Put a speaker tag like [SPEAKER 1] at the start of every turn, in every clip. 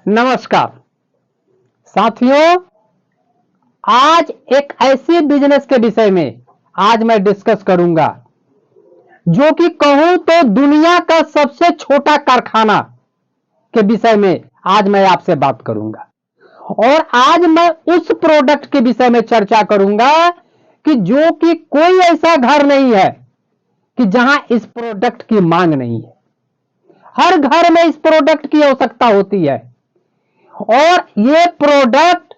[SPEAKER 1] नमस्कार साथियों, आज एक ऐसी बिजनेस के विषय में आज मैं डिस्कस करूंगा जो कि कहूं तो दुनिया का सबसे छोटा कारखाना के विषय में आज मैं आपसे बात करूंगा। और आज मैं उस प्रोडक्ट के विषय में चर्चा करूंगा कि जो कि कोई ऐसा घर नहीं है कि जहां इस प्रोडक्ट की मांग नहीं है। हर घर में इस प्रोडक्ट की आवश्यकता होती है और ये प्रोडक्ट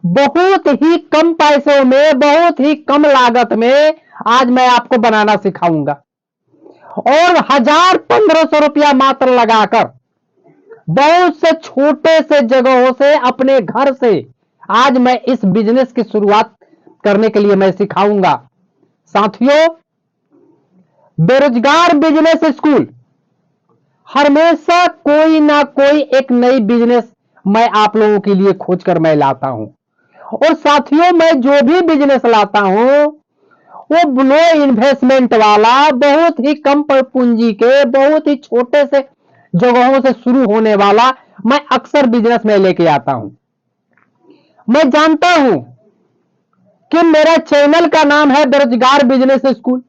[SPEAKER 1] बहुत ही कम पैसों में, बहुत ही कम लागत में आज मैं आपको बनाना सिखाऊंगा और 1000-1500 रुपया मात्र लगाकर बहुत से छोटे से जगहों से, अपने घर से आज मैं इस बिजनेस की शुरुआत करने के लिए मैं सिखाऊंगा। साथियों, बेरोजगार बिजनेस स्कूल हमेशा कोई ना कोई एक नई बिजनेस मैं आप लोगों के लिए खोजकर मैं लाता हूं। और साथियों, मैं जो भी बिजनेस लाता हूं वो लो इन्वेस्टमेंट वाला, बहुत ही कम पूंजी के, बहुत ही छोटे से जगहों से शुरू होने वाला मैं अक्सर बिजनेस में लेके आता हूं। मैं जानता हूं कि मेरा चैनल का नाम है बेरोजगार बिजनेस स्कूल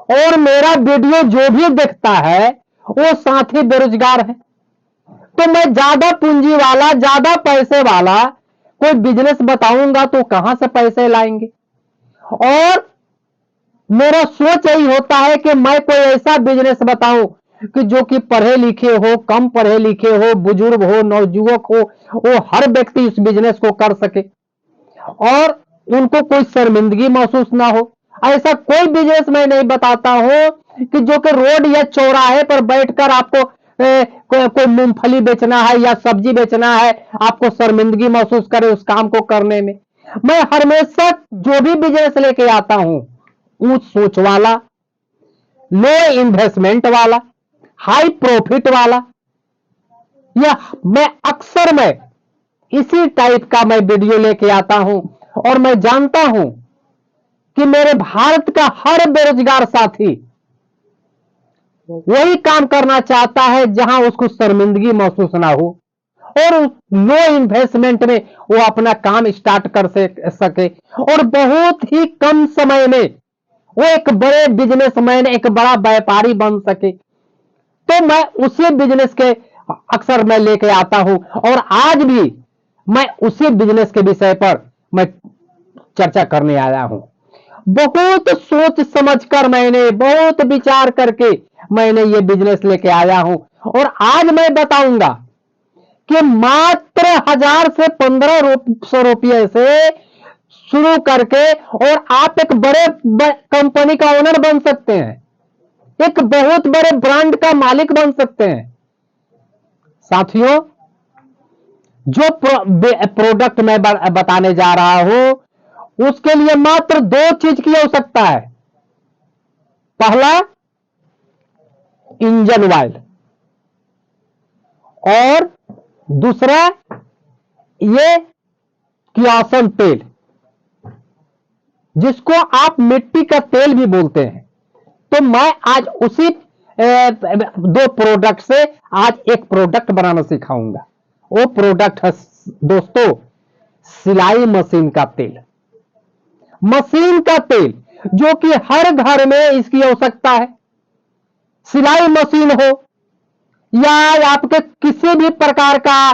[SPEAKER 1] और मेरा वीडियो जो भी देखता है वो साथी बेरोजगार है। तो मैं ज्यादा पूंजी वाला, ज्यादा पैसे वाला कोई बिजनेस बताऊंगा तो कहां से पैसे लाएंगे। और मेरा सोच यही होता है कि मैं कोई ऐसा बिजनेस बताऊं कि जो कि पढ़े लिखे हो, कम पढ़े लिखे हो, बुजुर्ग हो, नवयुवक हो, वो हर व्यक्ति इस बिजनेस को कर सके और उनको कोई शर्मिंदगी महसूस ना हो। ऐसा कोई बिजनेस मैं नहीं बताता हूं कि जो कि रोड या चौराहे पर बैठकर आपको कोई मूंगफली बेचना है या सब्जी बेचना है, आपको शर्मिंदगी महसूस करे उस काम को करने में। मैं हमेशा जो भी बिजनेस लेके आता हूं ऊंच सोच वाला, लो इन्वेस्टमेंट वाला, हाई प्रॉफिट वाला, या मैं इसी टाइप का मैं वीडियो लेके आता हूं। और मैं जानता हूं कि मेरे भारत का हर बेरोजगार साथी वही काम करना चाहता है जहां उसको शर्मिंदगी महसूस ना हो और लो इन्वेस्टमेंट में वो अपना काम स्टार्ट कर सके और बहुत ही कम समय में वो एक बड़े बिजनेसमैन, एक बड़ा व्यापारी बन सके। तो मैं उसी बिजनेस के अक्सर मैं लेके आता हूं और आज भी मैं उसी बिजनेस के विषय पर मैं चर्चा करने आया हूं। बहुत सोच समझकर, मैंने बहुत विचार करके मैंने ये बिजनेस लेके आया हूं और आज मैं बताऊंगा कि मात्र 1000 से 1500 रुपये से शुरू करके और आप एक बड़े कंपनी का ओनर बन सकते हैं, एक बहुत बड़े ब्रांड का मालिक बन सकते हैं। साथियों, जो प्रोडक्ट मैं बताने जा रहा हूं उसके लिए मात्र 2 चीज की आवश्यकता है। पहला, इंजन ऑयल और दूसरा ये कियासन तेल, जिसको आप मिट्टी का तेल भी बोलते हैं। तो मैं आज उसी 2 प्रोडक्ट से आज एक प्रोडक्ट बनाना सिखाऊंगा। वो प्रोडक्ट है दोस्तों सिलाई मशीन का तेल। मशीन का तेल जो कि हर घर में इसकी आवश्यकता है। सिलाई मशीन हो या आपके किसी भी प्रकार का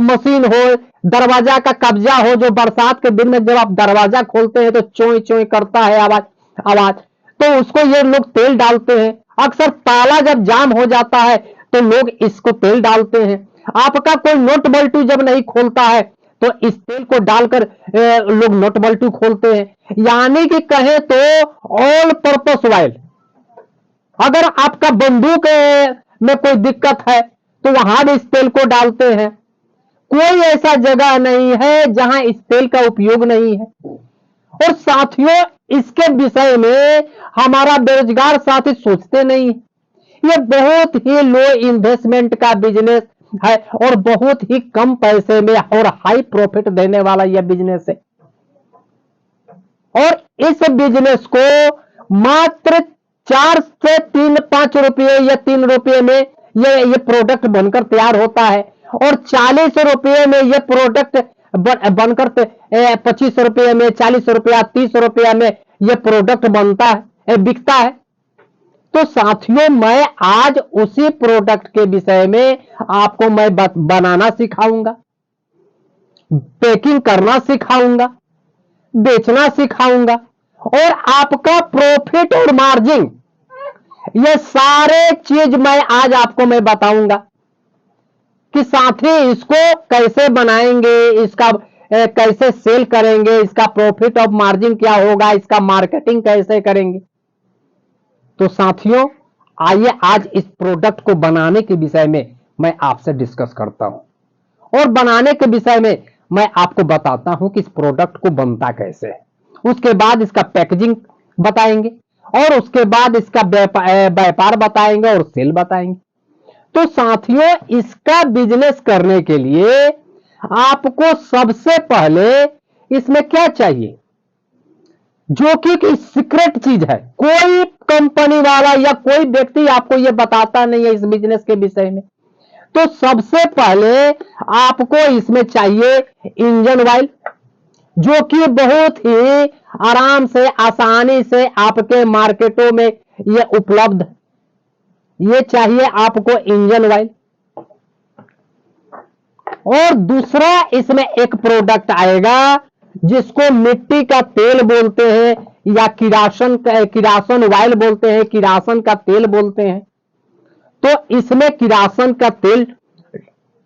[SPEAKER 1] मशीन हो, दरवाजा का कब्जा हो, जो बरसात के दिन में जब आप दरवाजा खोलते हैं तो चोई चोई करता है आवाज आवाज, तो उसको ये लोग तेल डालते हैं। अक्सर ताला जब जाम हो जाता है तो लोग इसको तेल डालते हैं। आपका कोई नोट बल्टू जब नहीं खोलता है तो इस तेल को डालकर लोग नोट बल्टू खोलते हैं। यानी कि कहें तो ऑल पर्पस ऑयल। अगर आपका बंदूक में कोई दिक्कत है तो वहां भी इस तेल को डालते हैं। कोई ऐसा जगह नहीं है जहां इस तेल का उपयोग नहीं है। और साथियों, इसके विषय में हमारा बेरोजगार साथी सोचते नहीं। ये बहुत ही लो इन्वेस्टमेंट का बिजनेस है और बहुत ही कम पैसे में और हाई प्रॉफिट देने वाला यह बिजनेस है। और इस बिजनेस को मात्र 4 से 5 रुपये या 3 रुपये में ये प्रोडक्ट बनकर तैयार होता है और 40 रुपये में ये प्रोडक्ट बनकर 25 रुपये में, 40 रुपया, 30 रुपया में ये प्रोडक्ट बनता है, बिकता है। तो साथियों, मैं आज उसी प्रोडक्ट के विषय में आपको मैं बनाना सिखाऊंगा, पैकिंग करना सिखाऊंगा, बेचना सिखाऊंगा, और आपका प्रॉफिट और मार्जिन, ये सारे चीज मैं आज आपको मैं बताऊंगा कि साथी इसको कैसे बनाएंगे, इसका कैसे सेल करेंगे, इसका प्रॉफिट और मार्जिन क्या होगा, इसका मार्केटिंग कैसे करेंगे। तो साथियों, आइए आज इस प्रोडक्ट को बनाने के विषय में मैं आपसे डिस्कस करता हूं, और बनाने के विषय में मैं आपको बताता हूं कि इस प्रोडक्ट को बनता कैसे है। उसके बाद इसका पैकेजिंग बताएंगे, और उसके बाद इसका व्यापार बताएंगे और सेल बताएंगे। तो साथियों, इसका बिजनेस करने के लिए आपको सबसे पहले इसमें क्या चाहिए, जो कि सीक्रेट चीज है, कोई कंपनी वाला या कोई व्यक्ति आपको यह बताता नहीं है इस बिजनेस के विषय में। तो सबसे पहले आपको इसमें चाहिए इंजन ऑयल, जो कि बहुत ही आराम से, आसानी से आपके मार्केटों में यह उपलब्ध है। ये चाहिए आपको इंजन ऑयल। और दूसरा इसमें एक प्रोडक्ट आएगा जिसको मिट्टी का तेल बोलते हैं, या किरासन ऑयल बोलते हैं, किरासन का तेल बोलते हैं। तो इसमें किरासन का तेल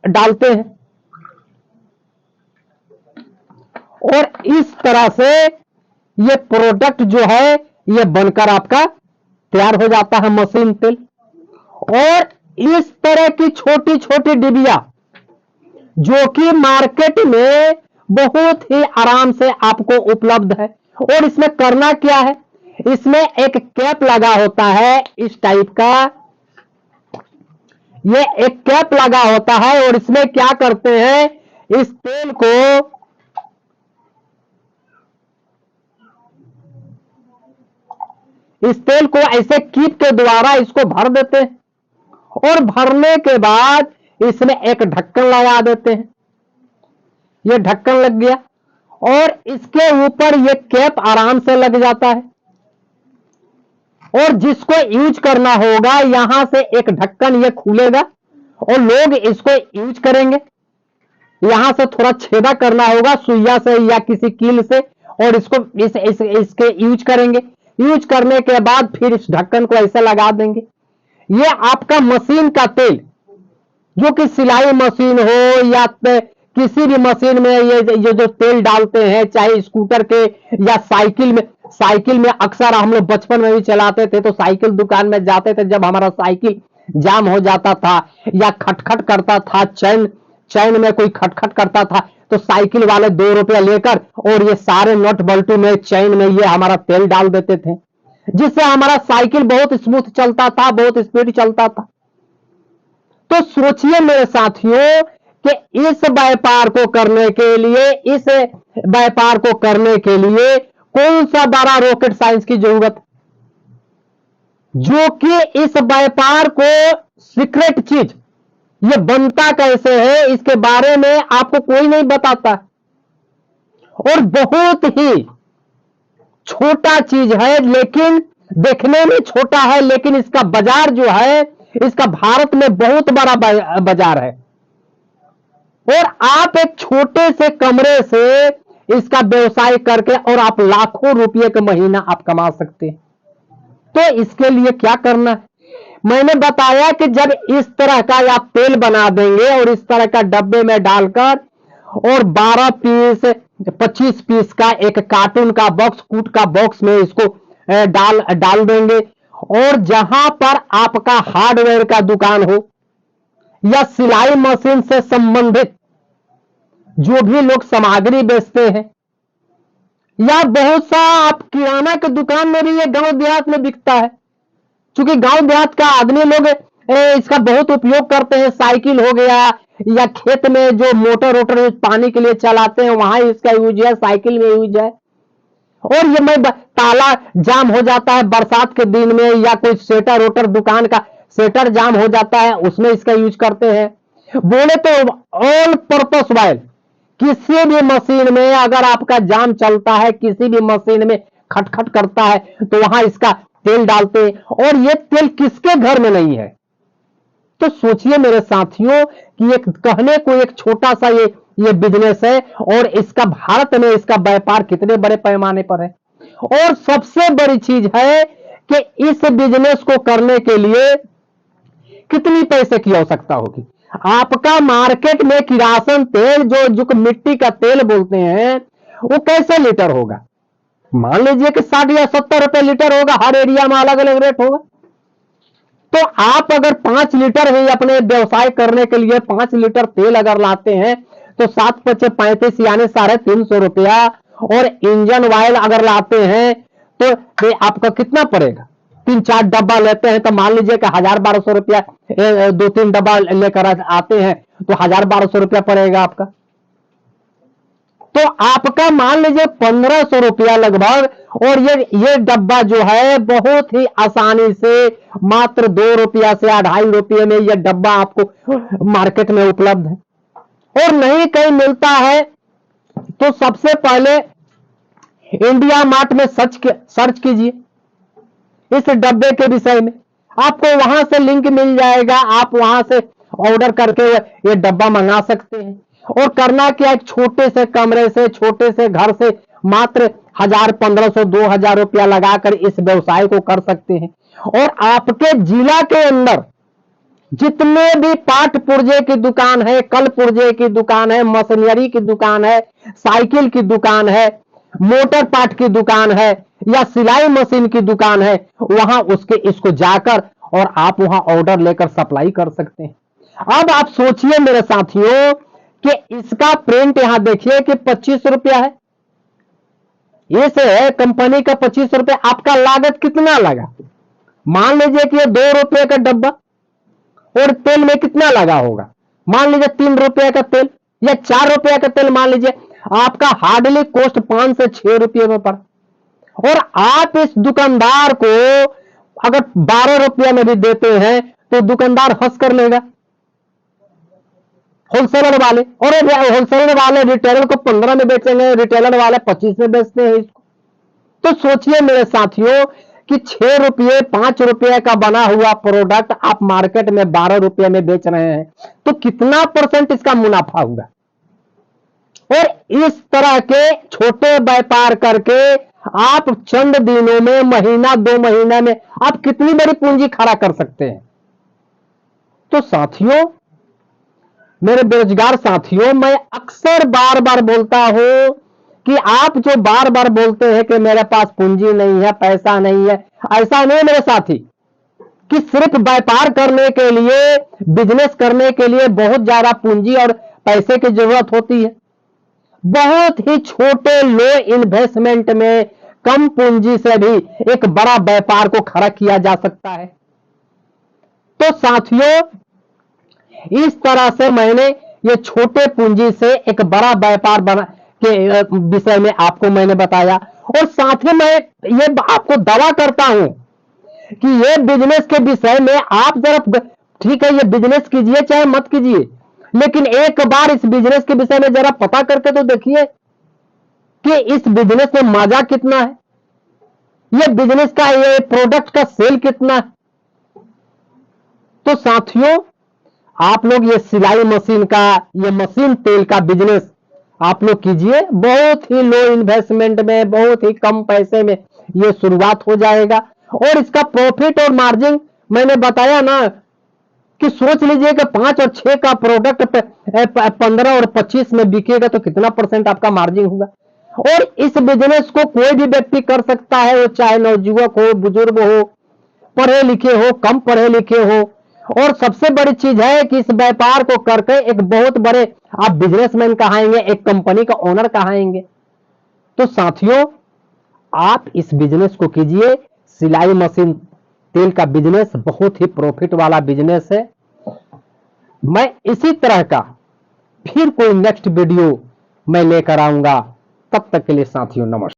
[SPEAKER 1] डालते हैं, और इस तरह से ये प्रोडक्ट जो है ये बनकर आपका तैयार हो जाता है, मशीन तेल। और इस तरह की छोटी छोटी डिबिया जो कि मार्केट में बहुत ही आराम से आपको उपलब्ध है। और इसमें करना क्या है, इसमें एक कैप लगा होता है इस टाइप का, ये एक कैप लगा होता है, और इसमें क्या करते हैं, इस तेल को ऐसे कीप के द्वारा इसको भर देते हैं, और भरने के बाद इसमें एक ढक्कन लगा देते हैं। ये ढक्कन लग गया, और इसके ऊपर ये कैप आराम से लग जाता है। और जिसको यूज करना होगा, यहां से एक ढक्कन ये खुलेगा और लोग इसको यूज करेंगे। यहां से थोड़ा छेदा करना होगा सुइया से या किसी कील से, और इसको इसके यूज करेंगे। यूज करने के बाद फिर इस ढक्कन को ऐसे लगा देंगे। ये आपका मशीन का तेल, जो कि सिलाई मशीन हो या किसी भी मशीन में ये जो तेल डालते हैं, चाहे स्कूटर के या साइकिल में अक्सर हम लोग बचपन में भी चलाते थे। तो साइकिल दुकान में जाते थे, जब हमारा साइकिल जाम हो जाता था या खटखट करता था, चैन में कोई खटखट करता था, तो साइकिल वाले 2 रुपया लेकर और ये सारे नट बल्टू में, चैन में ये हमारा तेल डाल देते थे, जिससे हमारा साइकिल बहुत स्मूथ चलता था, बहुत स्पीड चलता था। तो सोचिए मेरे साथियों कि इस व्यापार को करने के लिए कौन सा बड़ा रॉकेट साइंस की जरूरत, जो कि इस व्यापार को सीक्रेट चीज ये बनता कैसे है, इसके बारे में आपको कोई नहीं बताता, और बहुत ही छोटा चीज है, लेकिन देखने में छोटा है, लेकिन इसका बाजार जो है, इसका भारत में बहुत बड़ा बाजार है। और आप एक छोटे से कमरे से इसका व्यवसाय करके और आप लाखों रुपए का महीना आप कमा सकते हैं। तो इसके लिए क्या करना है, मैंने बताया कि जब इस तरह का आप तेल बना देंगे और इस तरह का डब्बे में डालकर, और 12 पीस 25 पीस का एक कार्टून का बॉक्स, कूट का बॉक्स में इसको डाल देंगे। और जहां पर आपका हार्डवेयर का दुकान हो या सिलाई मशीन से संबंधित जो भी लोग सामग्री बेचते हैं, या बहुत सा आप किराना के दुकान में भी ये गांव देहात में बिकता है, क्योंकि गांव देहात का आदमी लोग इसका बहुत उपयोग करते हैं। साइकिल हो गया, या खेत में जो मोटर पानी के लिए चलाते हैं, वहां इसका यूज है, साइकिल में यूज है। और ये मैं ताला जाम हो जाता है बरसात के दिन में, या कोई सेटर दुकान का सेटर जाम हो जाता है, उसमें इसका यूज करते हैं। बोले तो ऑल पर्पस ऑयल, किसी भी मशीन में अगर आपका जाम चलता है, किसी भी मशीन में खटखट करता है, तो वहां इसका तेल डालते हैं। और ये तेल किसके घर में नहीं है? तो सोचिए मेरे साथियों कि एक कहने को एक छोटा सा ये बिजनेस है, और इसका भारत में इसका व्यापार कितने बड़े पैमाने पर है। और सबसे बड़ी चीज है कि इस बिजनेस को करने के लिए कितनी पैसे की आवश्यकता होगी। आपका मार्केट में किरासन तेल जो मिट्टी का तेल बोलते हैं, वो कैसे लीटर होगा? मान लीजिए कि 60 या 70 रुपए लीटर होगा, हर एरिया में अलग अलग रेट होगा। तो आप अगर 5 लीटर ही अपने व्यवसाय करने के लिए 5 लीटर तेल अगर लाते हैं, तो 7×5 = 35 यानी 350 रुपया। और इंजन ऑयल अगर लाते हैं तो आपका कितना पड़ेगा? 3-4 डब्बा लेते हैं तो मान लीजिए कि 1000-1200 रुपया, 2-3 डब्बा लेकर आते हैं तो 1000-1200 रुपया पड़ेगा आपका। तो आपका मान लीजिए 1500 रुपया लगभग। और ये डब्बा जो है बहुत ही आसानी से मात्र 2 रुपया से 2.5 रुपये में यह डब्बा आपको मार्केट में उपलब्ध है, और नहीं कहीं मिलता है। तो सबसे पहले इंडिया मार्ट में सर्च कीजिए इस डब्बे के विषय में, आपको वहां से लिंक मिल जाएगा। आप वहां से ऑर्डर करके ये डब्बा मंगा सकते हैं। और करना क्या, एक छोटे से कमरे से, छोटे से घर से मात्र 1000, 1500, 2000 रुपया लगाकर इस व्यवसाय को कर सकते हैं। और आपके जिला के अंदर जितने भी पाट पुर्जे की दुकान है, कल पुर्जे की दुकान है, मशीनरी की दुकान है, साइकिल की दुकान है, मोटर पार्ट की दुकान है, या सिलाई मशीन की दुकान है, वहां इसको जाकर और आप वहां ऑर्डर लेकर सप्लाई कर सकते हैं। अब आप सोचिए मेरे साथियों कि इसका प्रिंट यहां देखिए कि 25 रुपया है। इस कंपनी का 25 रुपया। आपका लागत कितना लगा? मान लीजिए कि ये 2 रुपये का डब्बा, और तेल में कितना लगा होगा? मान लीजिए 3 रुपये का तेल या 4 रुपये का तेल, मान लीजिए आपका हार्डली कॉस्ट 5 से 6 रुपये में पड़ा। और आप इस दुकानदार को अगर 12 रुपये में भी देते हैं तो दुकानदार हंस कर लेगा, होलसेलर वाले। और होलसेलर वाले रिटेलर को 15 में बेचेंगे, रिटेलर वाले 25 में बेचते हैं इसको। तो सोचिए मेरे साथियों कि 6 रुपये 5 रुपये का बना हुआ प्रोडक्ट आप मार्केट में 12 रुपये में बेच रहे हैं, तो कितना % इसका मुनाफा हुआ। और इस तरह के छोटे व्यापार करके आप चंद दिनों में, महीना 2 महीने में आप कितनी बड़ी पूंजी खड़ा कर सकते हैं। तो साथियों, मेरे बेरोजगार साथियों, मैं अक्सर बार बार बोलता हूं कि आप जो बार बार बोलते हैं कि मेरे पास पूंजी नहीं है, पैसा नहीं है, ऐसा नहीं मेरे साथी कि सिर्फ व्यापार करने के लिए, बिजनेस करने के लिए बहुत ज्यादा पूंजी और पैसे की जरूरत होती है। बहुत ही छोटे लो इन्वेस्टमेंट में, कम पूंजी से भी एक बड़ा व्यापार को खड़ा किया जा सकता है। तो साथियों, इस तरह से मैंने ये छोटे पूंजी से एक बड़ा व्यापार बना के विषय में आपको मैंने बताया। और साथ ही मैं ये आपको दावा करता हूं कि ये बिजनेस के विषय में आप जरा, ठीक है ये बिजनेस कीजिए चाहे मत कीजिए, लेकिन एक बार इस बिजनेस के विषय में जरा पता करके तो देखिए कि इस बिजनेस में मजा कितना है, ये बिजनेस का, ये प्रोडक्ट का सेल कितना है। तो साथियों, आप लोग ये सिलाई मशीन का, ये मशीन तेल का बिजनेस आप लोग कीजिए। बहुत ही लो इन्वेस्टमेंट में, बहुत ही कम पैसे में ये शुरुआत हो जाएगा। और इसका प्रॉफिट और मार्जिन मैंने बताया ना कि सोच लीजिए कि 5 और 6 का प्रोडक्ट 15 और 25 में बिकेगा तो कितना % आपका मार्जिन होगा। और इस बिजनेस को कोई भी व्यक्ति कर सकता है, वो चाहे नवयुवक हो, बुजुर्ग हो, पढ़े लिखे हो, कम पढ़े लिखे हो। और सबसे बड़ी चीज है कि इस व्यापार को करके एक बहुत बड़े आप बिजनेसमैन कहाएंगे, एक कंपनी का ओनर कहाएंगे। तो साथियों, आप इस बिजनेस को कीजिए। सिलाई मशीन तेल का बिजनेस बहुत ही प्रॉफिट वाला बिजनेस है। मैं इसी तरह का फिर कोई नेक्स्ट वीडियो मैं लेकर आऊंगा। तब तक के लिए साथियों, नमस्कार।